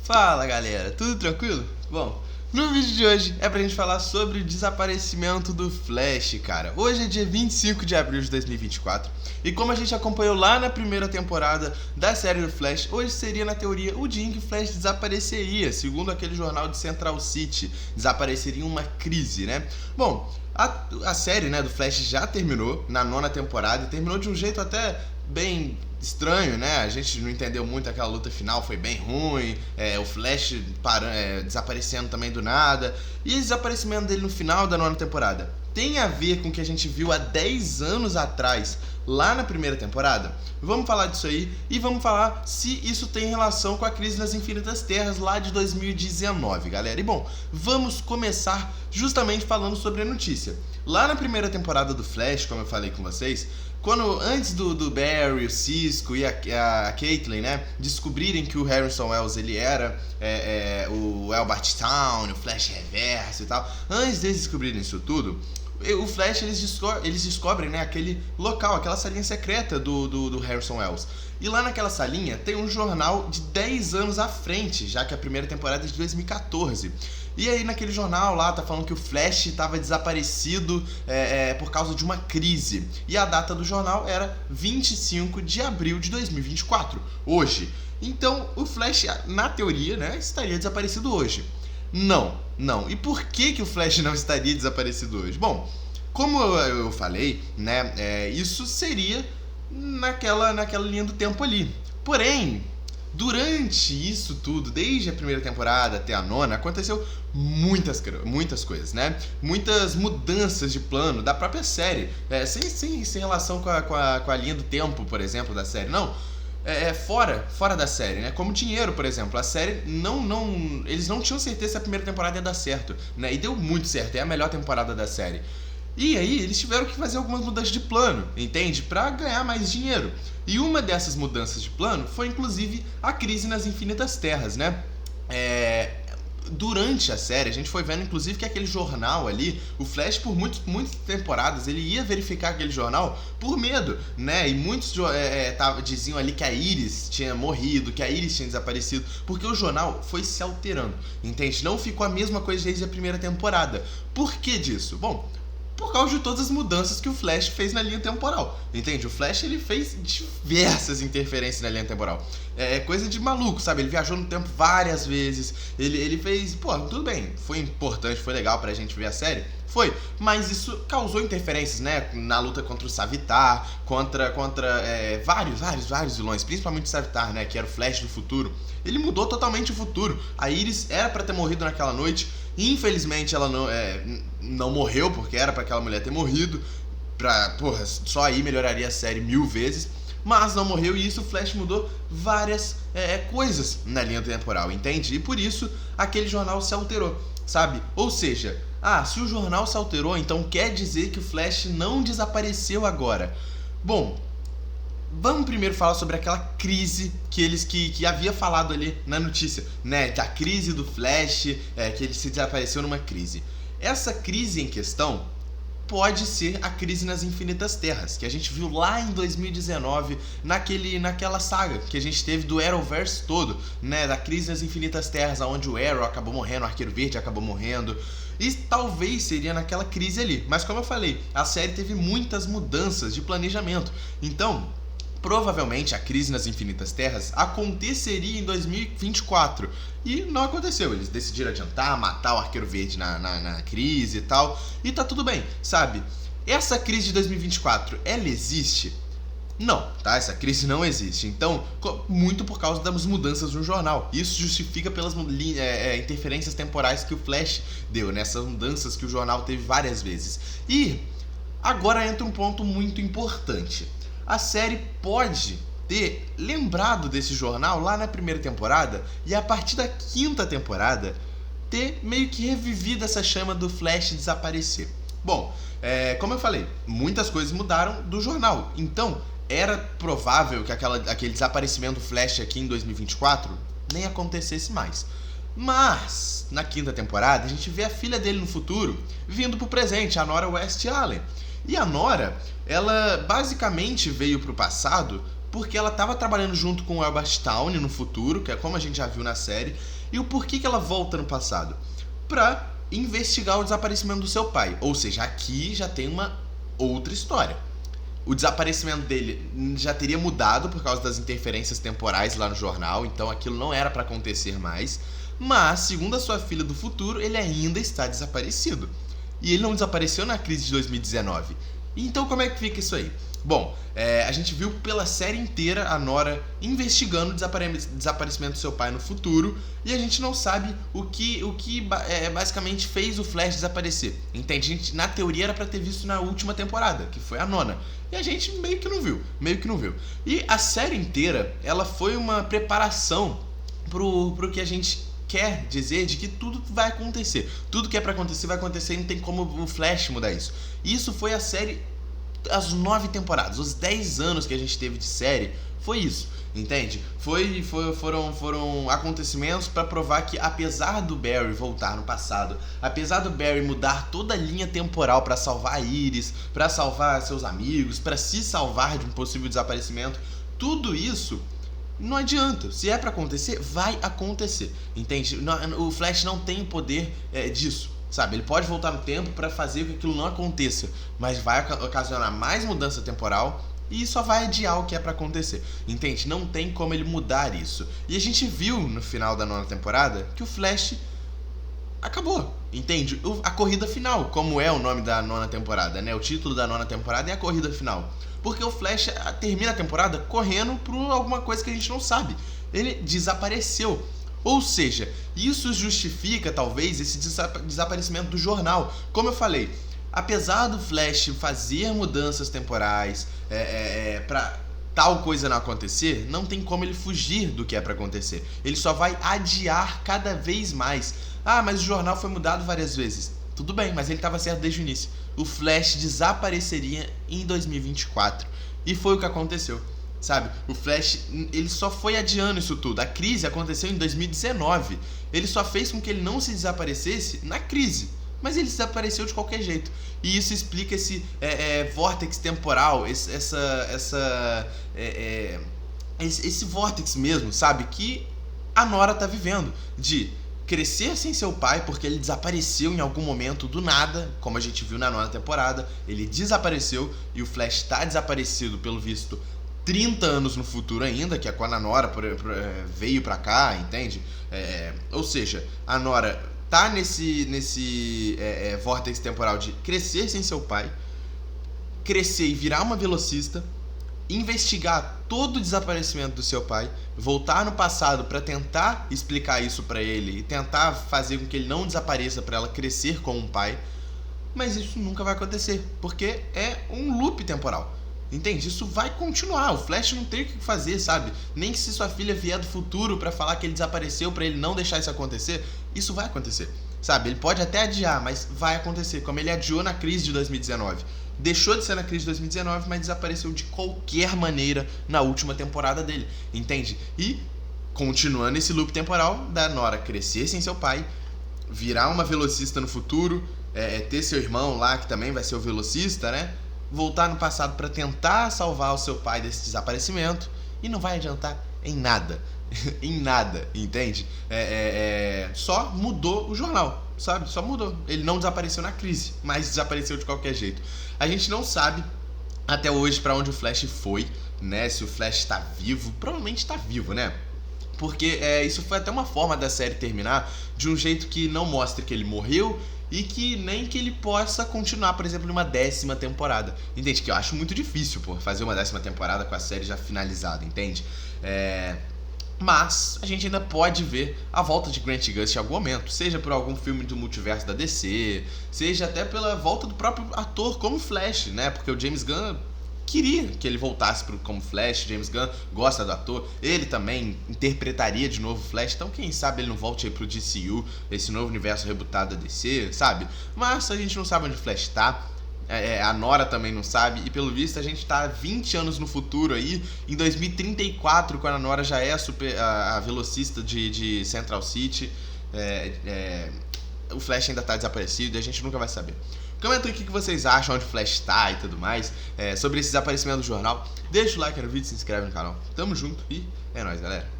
Fala galera, tudo tranquilo? Bom, no vídeo de hoje é pra gente falar sobre o desaparecimento do Flash, cara. Hoje é dia 25 de abril de 2024 e como a gente acompanhou lá na primeira temporada da série do Flash, hoje seria na teoria o dia em que o Flash desapareceria, segundo aquele jornal de Central City, desapareceria em uma crise, né? Bom, a série, né, do Flash já terminou na 9ª temporada e terminou de um jeito até bem estranho, né? A gente não entendeu muito aquela luta final, foi bem ruim, o Flash desaparecendo também do nada. E o desaparecimento dele no final da 9ª temporada tem a ver com o que a gente viu há 10 anos atrás, lá na primeira temporada? Vamos falar disso aí e vamos falar se isso tem relação com a crise nas Infinitas Terras lá de 2019, galera. E bom, vamos começar justamente falando sobre a notícia. Lá na primeira temporada do Flash, como eu falei com vocês, antes do Barry, o Cisco e a Caitlin, né, descobrirem que o Harrison Wells ele era o Albert Town, o Flash Reverso e tal, antes deles descobrirem isso tudo, o Flash eles descobrem, né, aquele local, aquela salinha secreta do Harrison Wells. E lá naquela salinha tem um jornal de 10 anos à frente, já que a primeira temporada é de 2014. E aí naquele jornal lá tá falando que o Flash estava desaparecido por causa de uma crise. E a data do jornal era 25 de abril de 2024, hoje. Então o Flash, na teoria, né, estaria desaparecido hoje. Não. E por que o Flash não estaria desaparecido hoje? Bom, como eu falei, né, isso seria naquela linha do tempo ali. Porém, durante isso tudo, desde a primeira temporada até a 9ª, aconteceu muitas coisas, né? Muitas mudanças de plano da própria série, sem relação com a linha do tempo, por exemplo, da série, não. Fora da série, né? Como dinheiro, por exemplo. A série eles não tinham certeza se a primeira temporada ia dar certo, né? E deu muito certo, é a melhor temporada da série. E aí eles tiveram que fazer algumas mudanças de plano, entende? Pra ganhar mais dinheiro. E uma dessas mudanças de plano foi inclusive a crise nas Infinitas Terras, né? Durante a série, a gente foi vendo inclusive que aquele jornal ali, o Flash por muitas temporadas, ele ia verificar aquele jornal por medo, né? E muitos diziam ali que a Iris tinha morrido, que a Iris tinha desaparecido, porque o jornal foi se alterando, entende? Não ficou a mesma coisa desde a primeira temporada. Por que disso? Bom, por causa de todas as mudanças que o Flash fez na linha temporal, entende? O Flash ele fez diversas interferências na linha temporal. É coisa de maluco, sabe? Ele viajou no tempo várias vezes, ele fez... Pô, tudo bem, foi importante, foi legal pra gente ver a série, foi, mas isso causou interferências, né? Na luta contra o Savitar, contra vários vilões, principalmente o Savitar, né? Que era o Flash do futuro. Ele mudou totalmente o futuro. A Iris era pra ter morrido naquela noite. Infelizmente ela não morreu, porque era pra aquela mulher ter morrido. Só aí melhoraria a série 1000 vezes. Mas não morreu e isso o Flash mudou várias coisas na linha temporal, entende? E por isso aquele jornal se alterou, sabe? Ou seja, se o jornal se alterou, então quer dizer que o Flash não desapareceu agora. Bom, vamos primeiro falar sobre aquela crise que havia falado ali na notícia, né? Que a crise do Flash, que ele se desapareceu numa crise. Essa crise em questão pode ser a crise nas Infinitas Terras, que a gente viu lá em 2019, naquela saga que a gente teve do Arrowverse todo, né? Da crise nas Infinitas Terras, onde o Arrow acabou morrendo, o Arqueiro Verde acabou morrendo. E talvez seria naquela crise ali. Mas como eu falei, a série teve muitas mudanças de planejamento. Então, provavelmente a crise nas Infinitas Terras aconteceria em 2024 e não aconteceu. Eles decidiram adiantar, matar o Arqueiro Verde na crise e tal, e tá tudo bem, sabe? Essa crise de 2024, ela existe? Não, tá? Essa crise não existe. Então, muito por causa das mudanças no jornal. Isso justifica pelas interferências temporais que o Flash deu, nessas mudanças que o jornal teve várias vezes. E agora entra um ponto muito importante. A série pode ter lembrado desse jornal lá na primeira temporada e a partir da 5ª temporada ter meio que revivido essa chama do Flash desaparecer. Bom, como eu falei, muitas coisas mudaram do jornal, então era provável que aquele desaparecimento do Flash aqui em 2024 nem acontecesse mais. Mas, na 5ª temporada, a gente vê a filha dele no futuro vindo pro presente, a Nora West Allen. E a Nora, ela basicamente veio pro passado porque ela estava trabalhando junto com o Albert Towne no futuro, que é como a gente já viu na série, e o porquê que ela volta no passado? Pra investigar o desaparecimento do seu pai. Ou seja, aqui já tem uma outra história. O desaparecimento dele já teria mudado por causa das interferências temporais lá no jornal, então aquilo não era pra acontecer mais. Mas, segundo a sua filha do futuro, ele ainda está desaparecido. E ele não desapareceu na crise de 2019. Então como é que fica isso aí? Bom, a gente viu pela série inteira a Nora investigando o desaparecimento do seu pai no futuro, e a gente não sabe o que basicamente fez o Flash desaparecer. Entende? A gente, na teoria era pra ter visto na última temporada, que foi a 9ª. E a gente meio que não viu. E a série inteira, ela foi uma preparação pro que a gente quer dizer de que tudo vai acontecer. Tudo que é pra acontecer vai acontecer e não tem como o Flash mudar isso. E isso foi a série, as 9 temporadas, os 10 anos que a gente teve de série, foi isso, entende? Foram acontecimentos pra provar que, apesar do Barry voltar no passado, apesar do Barry mudar toda a linha temporal pra salvar a Iris, pra salvar seus amigos, pra se salvar de um possível desaparecimento, tudo isso não adianta. Se é pra acontecer, vai acontecer, entende? O Flash não tem o poder disso, sabe? Ele pode voltar no tempo pra fazer com que aquilo não aconteça, mas vai ocasionar mais mudança temporal e só vai adiar o que é pra acontecer, entende? Não tem como ele mudar isso. E a gente viu no final da 9ª temporada que o Flash acabou, entende? A corrida final, como é o nome da 9ª temporada, né? O título da 9ª temporada é a corrida final. Porque o Flash termina a temporada correndo por alguma coisa que a gente não sabe. Ele desapareceu. Ou seja, isso justifica talvez esse desaparecimento do jornal. Como eu falei, apesar do Flash fazer mudanças temporais pra tal coisa não acontecer, não tem como ele fugir do que é pra acontecer. Ele só vai adiar cada vez mais. Ah, mas o jornal foi mudado várias vezes. Tudo bem, mas ele estava certo desde o início. O Flash desapareceria em 2024. E foi o que aconteceu, sabe? O Flash, ele só foi adiando isso tudo. A crise aconteceu em 2019. Ele só fez com que ele não se desaparecesse na crise. Mas ele desapareceu de qualquer jeito. E isso explica esse vórtex temporal, esse vórtex mesmo, sabe? Que a Nora tá vivendo. De crescer sem seu pai, porque ele desapareceu em algum momento do nada, como a gente viu na 9ª temporada. Ele desapareceu e o Flash tá desaparecido, pelo visto, 30 anos no futuro ainda, que é quando a Nora veio pra cá, entende? Ou seja, a Nora tá nesse vórtex temporal de crescer sem seu pai, crescer e virar uma velocista, investigar todo o desaparecimento do seu pai, voltar no passado para tentar explicar isso para ele e tentar fazer com que ele não desapareça para ela crescer como um pai, mas isso nunca vai acontecer, porque é um loop temporal, entende? Isso vai continuar, o Flash não tem o que fazer, sabe? Nem que se sua filha vier do futuro para falar que ele desapareceu para ele não deixar isso acontecer, isso vai acontecer, sabe? Ele pode até adiar, mas vai acontecer, como ele adiou na crise de 2019. Deixou de ser na crise de 2019, mas desapareceu de qualquer maneira na última temporada dele, entende? E continuando esse loop temporal da Nora crescer sem seu pai, virar uma velocista no futuro, ter seu irmão lá que também vai ser o velocista, né? Voltar no passado para tentar salvar o seu pai desse desaparecimento e não vai adiantar em nada. Em nada, entende? Só mudou o jornal, sabe? Só mudou. Ele não desapareceu na crise, mas desapareceu de qualquer jeito. A gente não sabe até hoje pra onde o Flash foi, né? Se o Flash tá vivo. Provavelmente tá vivo, né? Porque isso foi até uma forma da série terminar de um jeito que não mostre que ele morreu e que nem que ele possa continuar, por exemplo, numa 10ª temporada. Entende? Que eu acho muito difícil, fazer uma 10ª temporada com a série já finalizada, entende? Mas a gente ainda pode ver a volta de Grant Gustin em algum momento, seja por algum filme do multiverso da DC, seja até pela volta do próprio ator como Flash, né? Porque o James Gunn queria que ele voltasse como Flash. James Gunn gosta do ator, ele também interpretaria de novo Flash, então quem sabe ele não volte aí pro DCU, esse novo universo rebutado da DC, sabe? Mas a gente não sabe onde o Flash tá. A Nora também não sabe, e pelo visto a gente tá 20 anos no futuro aí, em 2034, quando a Nora já é a velocista de Central City, o Flash ainda tá desaparecido e a gente nunca vai saber. Comenta aí o que vocês acham, onde o Flash tá e tudo mais, sobre esse desaparecimento do jornal. Deixa o like no vídeo, se inscreve no canal. Tamo junto e é nóis, galera.